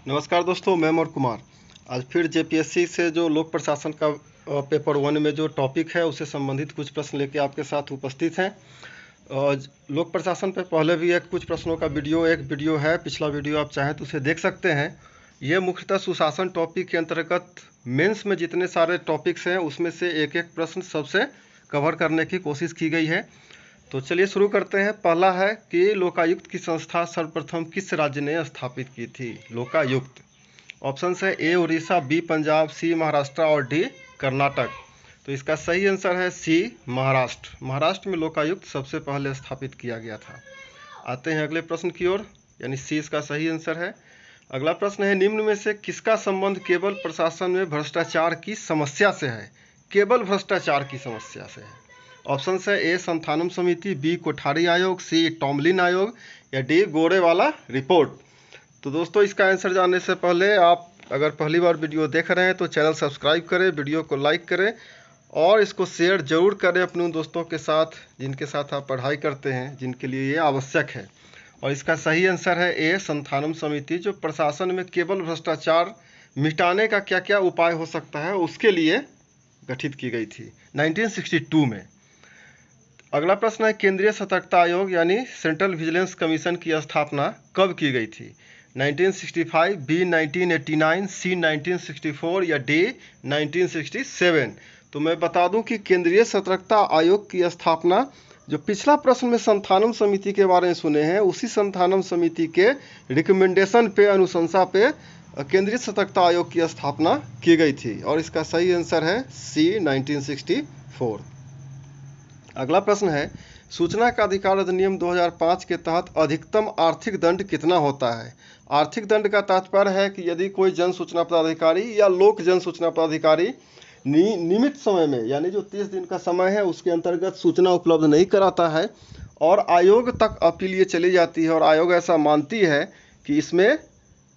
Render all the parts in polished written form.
नमस्कार दोस्तों, मैं मोर कुमार। आज फिर जेपीएससी से जो लोक प्रशासन का पेपर 1 में जो टॉपिक है उससे संबंधित कुछ प्रश्न लेके आपके साथ उपस्थित हैं। लोक प्रशासन पे पहले भी कुछ प्रश्नों का एक वीडियो है, पिछला वीडियो आप चाहें तो उसे देख सकते हैं। ये मुख्यतः सुशासन टॉपिक के अंतर्गत मेंस में जितने सारे टॉपिक्स हैं उसमें से एक एक प्रश्न सबसे कवर करने की कोशिश की गई है। तो चलिए शुरू करते हैं। पहला है कि लोकायुक्त की संस्था सर्वप्रथम किस राज्य ने स्थापित की थी? लोकायुक्त। ऑप्शन है ए उड़ीसा, बी पंजाब, सी महाराष्ट्र और डी कर्नाटक। तो इसका सही आंसर है सी महाराष्ट्र। महाराष्ट्र में लोकायुक्त सबसे पहले स्थापित किया गया था। आते हैं अगले प्रश्न की ओर, यानी सी इसका सही आंसर है। अगला प्रश्न है, निम्न में से किसका संबंध केवल प्रशासन में भ्रष्टाचार की समस्या से है? केवल भ्रष्टाचार की समस्या से है। ऑप्शन है ए संथानम समिति, बी कोठारी आयोग, सी टॉमलिन आयोग या डी गोरेवाला रिपोर्ट। तो दोस्तों, इसका आंसर जानने से पहले आप अगर पहली बार वीडियो देख रहे हैं तो चैनल सब्सक्राइब करें, वीडियो को लाइक करें और इसको शेयर जरूर करें अपने उन दोस्तों के साथ जिनके साथ आप पढ़ाई करते हैं, जिनके लिए ये आवश्यक है। और इसका सही आंसर है ए संथानम समिति, जो प्रशासन में केवल भ्रष्टाचार मिटाने का क्या क्या उपाय हो सकता है उसके लिए गठित की गई थी 1962 में। अगला प्रश्न है, केंद्रीय सतर्कता आयोग यानी सेंट्रल विजिलेंस कमीशन की स्थापना कब की गई थी? 1965, बी 1989, सी 1964 या डी 1967। तो मैं बता दूं कि केंद्रीय सतर्कता आयोग की स्थापना, जो पिछला प्रश्न में संथानम समिति के बारे में सुने हैं, उसी संथानम समिति के रिकमेंडेशन पे, अनुशंसा पे केंद्रीय सतर्कता आयोग की स्थापना की गई थी और इसका सही आंसर है सी 1964। अगला प्रश्न है, सूचना का अधिकार अधिनियम 2005 के तहत अधिकतम आर्थिक दंड कितना होता है? आर्थिक दंड का तात्पर्य है कि यदि कोई जन सूचना पदाधिकारी या लोक जन सूचना पदाधिकारी नियमित समय में, यानी जो 30 दिन का समय है उसके अंतर्गत सूचना उपलब्ध नहीं कराता है और आयोग तक अपील ये चली जाती है और आयोग ऐसा मानती है कि इसमें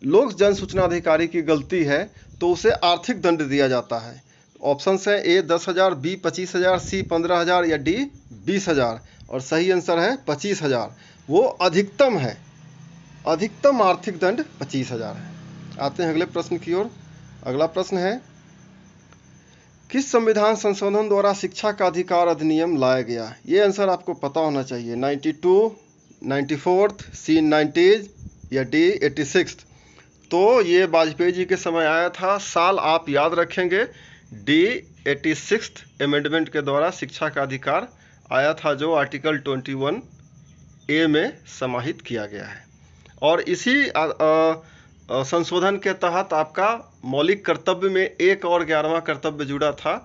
लोक जन सूचना अधिकारी की गलती है, तो उसे आर्थिक दंड दिया जाता है। ऑप्शन है ए 10,000, बी 25,000, सी 15,000 या डी 20,000 और सही आंसर है 25,000। वो अधिकतम है, अधिकतम आर्थिक दंड 25,000 है। आते हैं अगले प्रश्न की ओर। अगला प्रश्न है, किस संविधान संशोधन द्वारा शिक्षा का अधिकार अधिनियम लाया गया? ये आंसर आपको पता होना चाहिए। 92, 94, सी 90 या डी 86। तो ये वाजपेयी जी के समय आया था। साल आप याद रखेंगे, डी 86 अमेंडमेंट के द्वारा शिक्षा का अधिकार आया था, जो आर्टिकल 21A में समाहित किया गया है। और इसी संशोधन के तहत आपका मौलिक कर्तव्य में एक और 11वां कर्तव्य जुड़ा था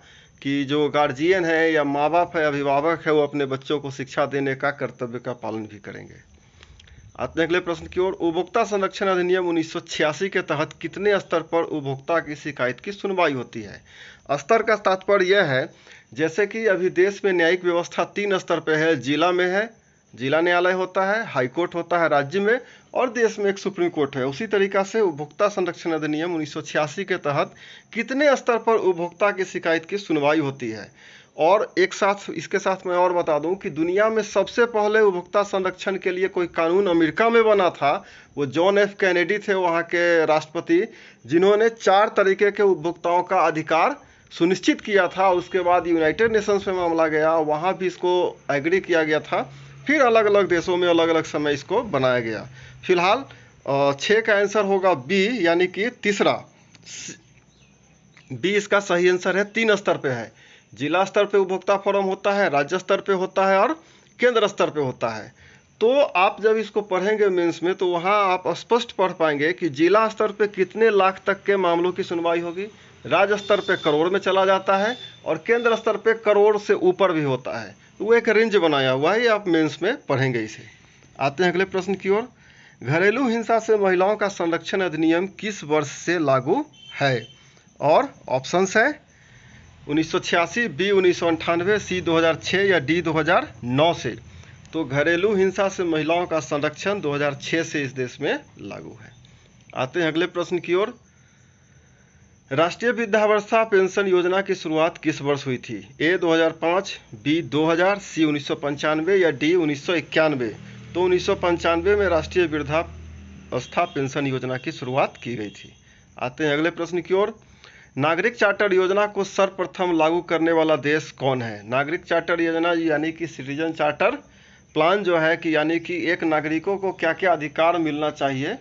कि जो गार्जियन है या माँ बाप है, अभिभावक है, वो अपने बच्चों को शिक्षा देने का कर्तव्य का पालन भी करेंगे। आते हैं अगले प्रश्न की ओर। उपभोक्ता संरक्षण अधिनियम 1986 के तहत कितने स्तर पर उपभोक्ता की शिकायत की सुनवाई होती है? स्तर का तात्पर्य यह है, जैसे कि अभी देश में न्यायिक व्यवस्था 3 स्तर पे है। जिला में है, जिला न्यायालय होता है, हाई कोर्ट होता है राज्य में, और देश में एक सुप्रीम कोर्ट है। उसी तरीका से उपभोक्ता संरक्षण अधिनियम 1986 के तहत कितने स्तर पर उपभोक्ता की शिकायत की सुनवाई होती है? और एक साथ इसके साथ मैं और बता दूं कि दुनिया में सबसे पहले उपभोक्ता संरक्षण के लिए कोई कानून अमेरिका में बना था। वो जॉन एफ कैनेडी थे वहाँ के राष्ट्रपति, जिन्होंने 4 तरीके के उपभोक्ताओं का अधिकार सुनिश्चित किया था। उसके बाद यूनाइटेड नेशंस में मामला गया, वहाँ भी इसको एग्री किया गया था। फिर अलग अलग देशों में अलग अलग समय इसको बनाया गया। फिलहाल 6 का आंसर होगा बी, यानी कि तीसरा बी इसका सही आंसर है। 3 स्तर पे है। जिला स्तर पे उपभोक्ता फोरम होता है, राज्य स्तर पे होता है और केंद्र स्तर पे होता है। तो आप जब इसको पढ़ेंगे मेंस में, तो वहाँ आप स्पष्ट पढ़ पाएंगे कि जिला स्तर पे कितने लाख तक के मामलों की सुनवाई होगी, राज्य स्तर पे करोड़ में चला जाता है और केंद्र स्तर पे करोड़ से ऊपर भी होता है। वो एक रेंज बनाया हुआ है, ये आप मेंस में पढ़ेंगे इसे। आते हैं अगले प्रश्न की ओर। घरेलू हिंसा से महिलाओं का संरक्षण अधिनियम किस वर्ष से लागू है? और ऑप्शंस है 1986, बी 1998, सी 2006 या डी 2009 से। तो घरेलू हिंसा से महिलाओं का संरक्षण 2006 से इस देश में लागू है। आते हैं अगले प्रश्न की ओर। राष्ट्रीय वृद्धावस्था पेंशन योजना की शुरुआत किस वर्ष हुई थी? ए 2005, बी 2000, सी 1995 या डी 1991। तो 1995 में राष्ट्रीय वृद्धा अवस्था पेंशन योजना की शुरुआत की गई थी। आते हैं अगले प्रश्न की ओर। नागरिक चार्टर योजना को सर्वप्रथम लागू करने वाला देश कौन है? नागरिक चार्टर योजना यानी कि सिटीजन चार्टर प्लान जो है कि यानी कि एक नागरिकों को क्या क्या अधिकार मिलना चाहिए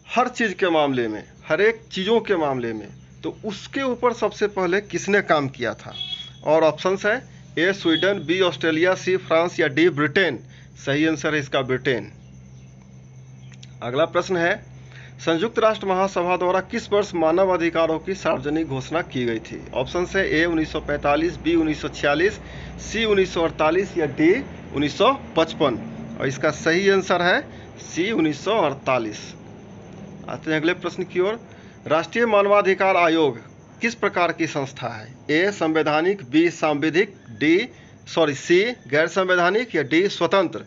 हर चीज़ के मामले में, हर एक चीज़ों के मामले में, तो उसके ऊपर सबसे पहले किसने काम किया था? और ऑप्शंस है A Sweden, B Australia, C France या डी ब्रिटेन। सही आंसर है इसका ब्रिटेन। अगला प्रश्न है संयुक्त राष्ट्र महासभा द्वारा किस वर्ष मानव अधिकारों की सार्वजनिक घोषणा की गई थी? ऑप्शन है ए 1945, बी 1946, सी 1948 या डी 1955। और इसका सही आंसर है सी 1948। आते हैं अगले प्रश्न की ओर। राष्ट्रीय मानवाधिकार आयोग किस प्रकार की संस्था है? ए संवैधानिक, बी सांविधिक, सी गैर संवैधानिक या डी स्वतंत्र।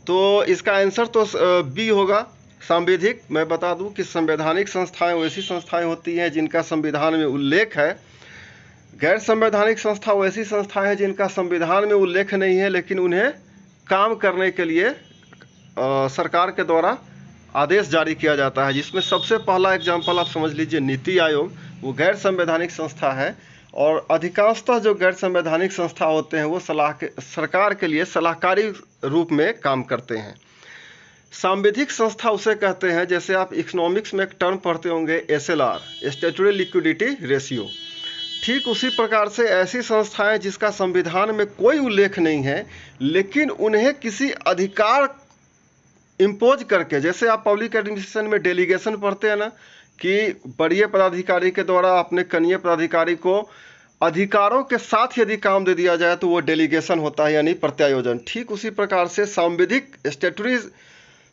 तो इसका आंसर तो बी होगा, सांविधिक। मैं बता दूं कि संवैधानिक संस्थाएं वैसी संस्थाएं होती हैं जिनका संविधान में उल्लेख है। गैर संवैधानिक संस्था वैसी संस्थाएं हैं जिनका संविधान में उल्लेख नहीं है, लेकिन उन्हें काम करने के लिए सरकार के द्वारा आदेश जारी किया जाता है, जिसमें सबसे पहला एग्जाम्पल आप समझ लीजिए नीति आयोग। वो गैर संवैधानिक संस्था है और अधिकांशतः जो गैर संवैधानिक संस्था होते हैं वो सरकार के लिए सलाहकारी रूप में काम करते हैं। सांविधिक संस्था उसे कहते हैं, जैसे आप इकोनॉमिक्स में एक टर्म पढ़ते होंगे SLR, स्टैट्यूटरी लिक्विडिटी रेशियो। ठीक उसी प्रकार से ऐसी संस्थाएं जिसका संविधान में कोई उल्लेख नहीं है, लेकिन उन्हें किसी अधिकार इम्पोज करके, जैसे आप पब्लिक एडमिनिस्ट्रेशन में डेलीगेशन पढ़ते हैं ना, कि बड़े पदाधिकारी के द्वारा अपने कनीय पदाधिकारी को अधिकारों के साथ यदि काम दे दिया जाए तो वो डेलीगेशन होता है, यानी प्रत्यायोजन। ठीक उसी प्रकार से सांविधिक स्टैट्यूटरी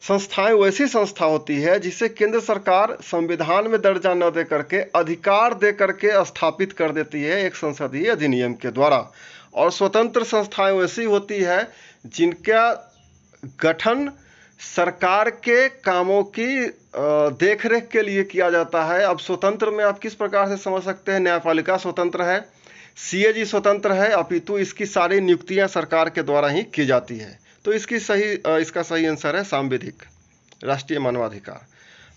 संस्थाएं वैसी संस्था होती है जिसे केंद्र सरकार संविधान में दर्जा न दे करके अधिकार दे करके स्थापित कर देती है एक संसदीय अधिनियम के द्वारा। और स्वतंत्र संस्थाएं वैसी होती है जिनका गठन सरकार के कामों की देखरेख के लिए किया जाता है। अब स्वतंत्र में आप किस प्रकार से समझ सकते हैं? न्यायपालिका स्वतंत्र है, CAG स्वतंत्र है, अपितु इसकी सारी नियुक्तियां सरकार के द्वारा ही की जाती है। तो इसका सही आंसर है सांविधिक, राष्ट्रीय मानवाधिकार।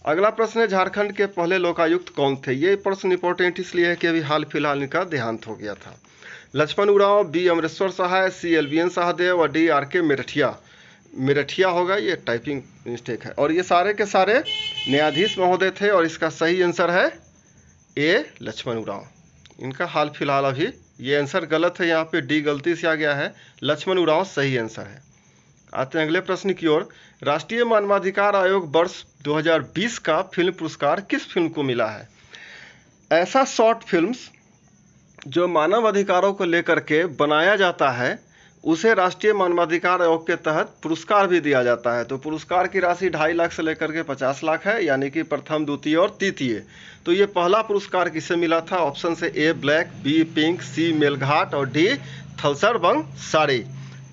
अगला प्रश्न है झारखंड के पहले लोकायुक्त कौन थे? ये प्रश्न इंपॉर्टेंट इसलिए है कि अभी हाल फिलहाल इनका देहांत हो गया था। लक्ष्मण उरांव, बी अमरेश्वर सहाय, सी LBN शाहदेव और डी RK मेरठिया होगा, ये टाइपिंग मिस्टेक है। और ये सारे के सारे न्यायाधीश महोदय थे और इसका सही आंसर है ए लक्ष्मण उरांव। इनका हाल फिलहाल अभी ये आंसर गलत है, यहाँ पे डी गलती से आ गया है, लक्ष्मण उरांव सही आंसर है। आते हैं अगले प्रश्न की ओर। राष्ट्रीय मानवाधिकार आयोग वर्ष 2020 का फिल्म पुरस्कार किस फिल्म को मिला है? ऐसा शॉर्ट फिल्म्स जो मानव अधिकारों को लेकर के बनाया जाता है उसे राष्ट्रीय मानवाधिकार आयोग के तहत पुरस्कार भी दिया जाता है। तो पुरस्कार की राशि 2.5 लाख से लेकर के 50 लाख है, यानी कि प्रथम, द्वितीय और तृतीय। तो ये पहला पुरस्कार किसे मिला था? ऑप्शन से ए ब्लैक, बी पिंक, सी मेलघाट और डी थलसर बंग साड़ी।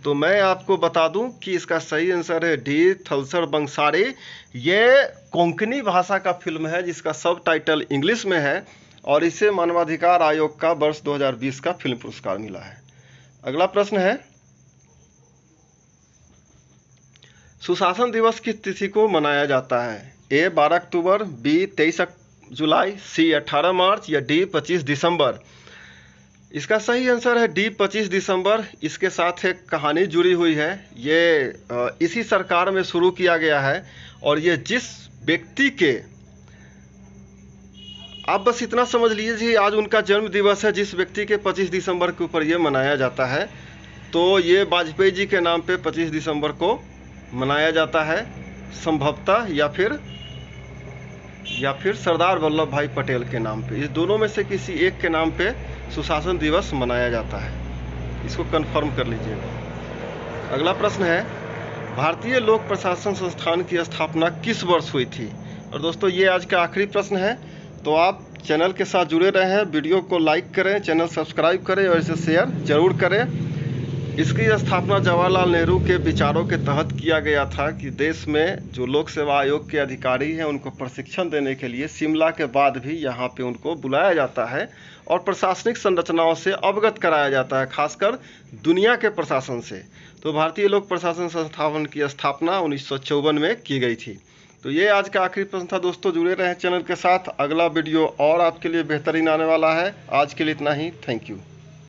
तो मैं आपको बता दूं कि इसका सही आंसर है डी थलसर बंग साड़ी। ये कोंकणी भाषा का फिल्म है जिसका सब टाइटल इंग्लिश में है और इसे मानवाधिकार आयोग का वर्ष 2020 का फिल्म पुरस्कार मिला है। अगला प्रश्न है सुशासन दिवस किस तिथि को मनाया जाता है? ए 12 अक्टूबर, बी 23 जुलाई, सी 18 मार्च या डी 25 दिसंबर। इसका सही आंसर है डी 25 दिसंबर। इसके साथ एक कहानी जुड़ी हुई है। ये इसी सरकार में शुरू किया गया है और ये जिस व्यक्ति के, आप बस इतना समझ लीजिए आज उनका जन्म दिवस है, जिस व्यक्ति के 25 दिसंबर के ऊपर ये मनाया जाता है, तो ये वाजपेयी जी के नाम पे 25 दिसंबर को मनाया जाता है संभवतः, या फिर सरदार वल्लभ भाई पटेल के नाम पे। इस दोनों में से किसी एक के नाम पे सुशासन दिवस मनाया जाता है, इसको कंफर्म कर लीजिएगा। अगला प्रश्न है भारतीय लोक प्रशासन संस्थान की स्थापना किस वर्ष हुई थी? और दोस्तों ये आज का आखिरी प्रश्न है, तो आप चैनल के साथ जुड़े रहें, वीडियो को लाइक करें, चैनल सब्सक्राइब करें और इसे शेयर जरूर करें। इसकी स्थापना जवाहरलाल नेहरू के विचारों के तहत किया गया था कि देश में जो लोक सेवा आयोग के अधिकारी हैं उनको प्रशिक्षण देने के लिए शिमला के बाद भी यहाँ पे उनको बुलाया जाता है और प्रशासनिक संरचनाओं से अवगत कराया जाता है, खासकर दुनिया के प्रशासन से। तो भारतीय लोक प्रशासन संस्थान की स्थापना 1954 में की गई थी। तो ये आज का आखिरी प्रश्न था दोस्तों। जुड़े रहें चैनल के साथ, अगला वीडियो और आपके लिए बेहतरीन आने वाला है। आज के लिए इतना ही, थैंक यू।